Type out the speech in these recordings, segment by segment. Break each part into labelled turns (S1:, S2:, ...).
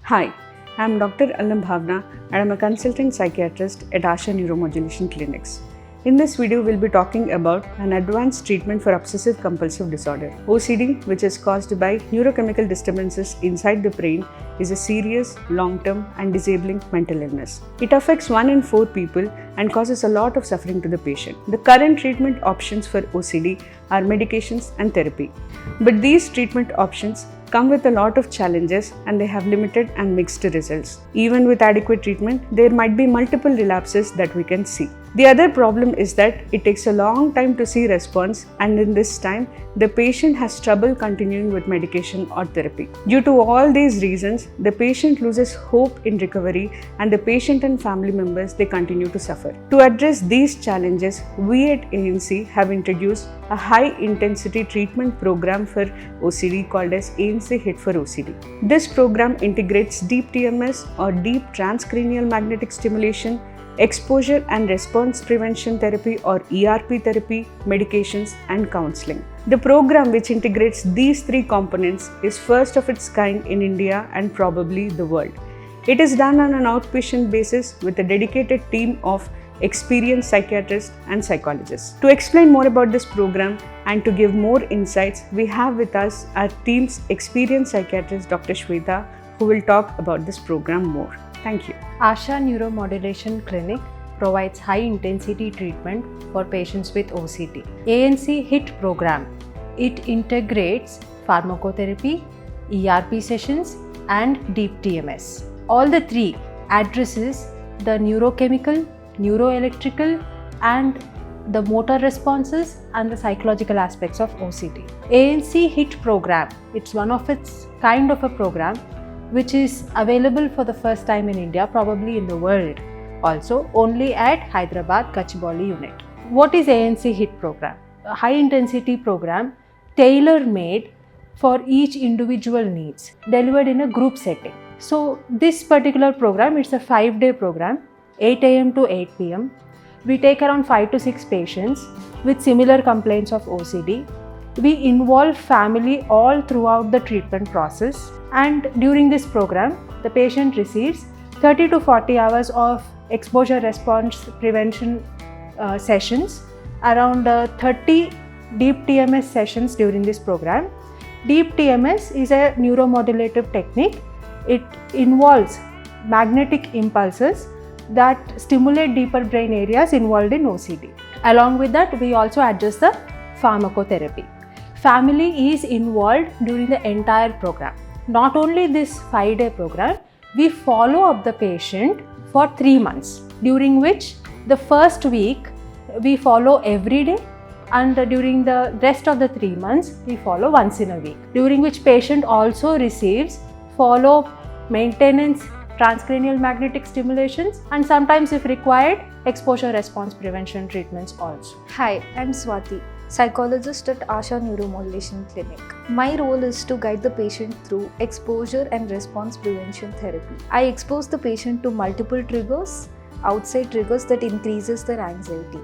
S1: Hi, I'm Dr. Allam Bhavna and I'm a consultant psychiatrist at Asha Neuromodulation Clinics. In this video, we'll be talking about an advanced treatment for obsessive compulsive disorder. OCD, which is caused by neurochemical disturbances inside the brain, is a serious, long-term and disabling mental illness. It affects 1 in 4 people and causes a lot of suffering to the patient. The current treatment options for OCD are medications and therapy. But these treatment options come with a lot of challenges and they have limited and mixed results. Even with adequate treatment, there might be multiple relapses that we can see. The other problem is that it takes a long time to see response, and in this time, the patient has trouble continuing with medication or therapy. Due to all these reasons, the patient loses hope in recovery and the patient and family members, they continue to suffer. To address these challenges, we at ANC have introduced a high-intensity treatment program for OCD called as ANC HIT for OCD. This program integrates deep TMS or deep transcranial magnetic stimulation, exposure and response prevention therapy or ERP therapy, medications and counseling. The program, which integrates these 3 components, is first of its kind in India and probably the world. It is done on an outpatient basis with a dedicated team of experienced psychiatrists and psychologists. To explain more about this program and to give more insights, we have with us our team's experienced psychiatrist Dr. Shweta, who will talk about this program more. Thank you.
S2: Asha Neuromodulation Clinic provides high-intensity treatment for patients with OCD. ANC HIT program. It integrates pharmacotherapy, ERP sessions, and deep TMS. All the 3 addresses the neurochemical, neuroelectrical, and the motor responses and the psychological aspects of OCD. ANC HIT program. It's one of its kind of a program which is available for the first time in India, probably in the world also, only at Hyderabad Gachibowli unit. What is ANC HIT program? A high intensity program tailor-made for each individual needs, delivered in a group setting. So this particular program, it's a 5-day program, 8 a.m. to 8 p.m. We take around 5 to 6 patients with similar complaints of OCD. We involve family all throughout the treatment process, and during this program, the patient receives 30 to 40 hours of exposure response prevention sessions, around 30 deep TMS sessions during this program. Deep TMS is a neuromodulative technique. It involves magnetic impulses that stimulate deeper brain areas involved in OCD. Along with that, we also address the pharmacotherapy. Family is involved during the entire program. Not only this 5-day program, we follow up the patient for 3 months, during which the first week we follow every day, and during the rest of the 3 months we follow once in a week, during which patient also receives follow-up maintenance, transcranial magnetic stimulations, and sometimes if required, exposure response prevention treatments also.
S3: Hi, I'm Swati, psychologist at Asha Neuromodulation Clinic. My role is to guide the patient through exposure and response prevention therapy. I expose the patient to multiple triggers, outside triggers that increases their anxiety.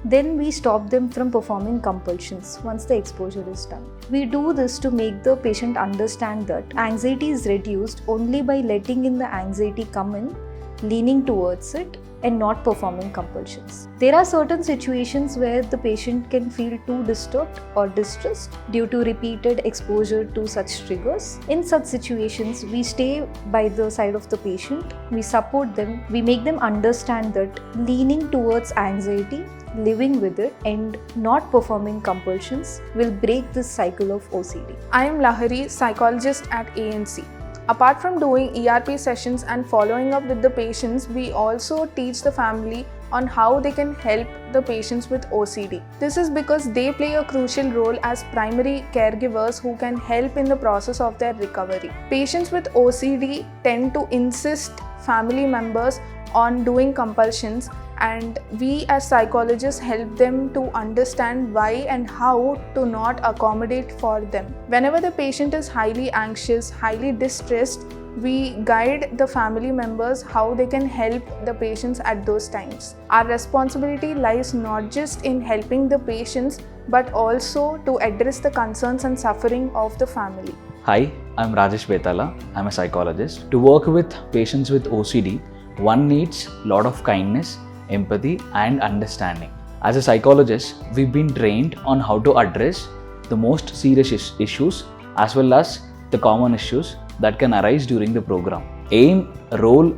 S3: Then we stop them from performing compulsions once the exposure is done. We do this to make the patient understand that anxiety is reduced only by letting in the anxiety come in, leaning towards it, and not performing compulsions. There are certain situations where the patient can feel too disturbed or distressed due to repeated exposure to such triggers. In such situations, we stay by the side of the patient, we support them, we make them understand that leaning towards anxiety, living with it, and not performing compulsions will break this cycle of OCD.
S4: I am Lahari, psychologist at ANC. Apart from doing ERP sessions and following up with the patients, we also teach the family on how they can help the patients with OCD. This is because they play a crucial role as primary caregivers who can help in the process of their recovery. Patients with OCD tend to insist family members on doing compulsions, and we as psychologists help them to understand why and how to not accommodate for them. Whenever the patient is highly anxious, highly distressed, we guide the family members how they can help the patients at those times. Our responsibility lies not just in helping the patients but also to address the concerns and suffering of the family.
S5: Hi, I'm Rajesh Betala. I'm a psychologist. To work with patients with OCD, one needs a lot of kindness, empathy, and understanding. As a psychologist, we've been trained on how to address the most serious issues as well as the common issues that can arise during the program. Aim, role,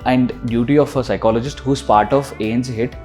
S5: and duty of a psychologist who's part of ANC HIT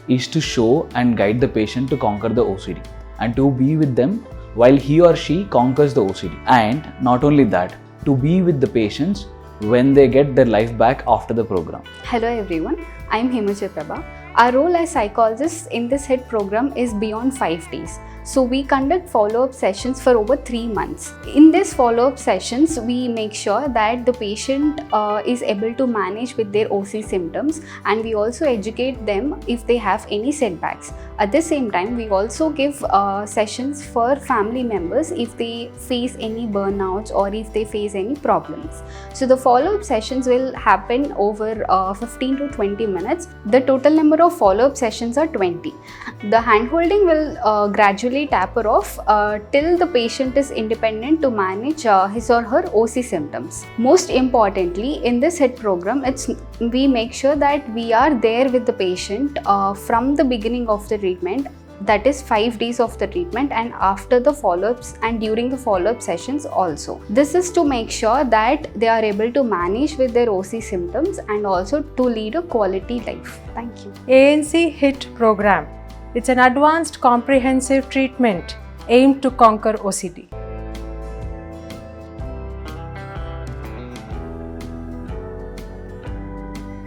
S5: is to show and guide the patient to conquer the OCD and to be with them while he or she conquers the OCD. And not only that, to be with the patients when they get their life back after the program.
S6: Hello everyone, I am Himajit Prabha. Our role as psychologists in this HIT program is beyond 5 days. So we conduct follow-up sessions for over 3 months. In these follow-up sessions, we make sure that the patient is able to manage with their OC symptoms, and we also educate them if they have any setbacks. At the same time, we also give sessions for family members if they face any burnouts or if they face any problems. So the follow-up sessions will happen over 15 to 20 minutes. The total number of follow-up sessions are 20. The hand-holding will gradually taper off till the patient is independent to manage his or her OC symptoms. Most importantly, in this HIT program, we make sure that we are there with the patient from the beginning of the treatment, that is 5 days of the treatment, and after the follow-ups and during the follow-up sessions also. This is to make sure that they are able to manage with their OC symptoms and also to lead a quality life. Thank you.
S2: ANC HIT program. It's an advanced comprehensive treatment aimed to conquer OCD.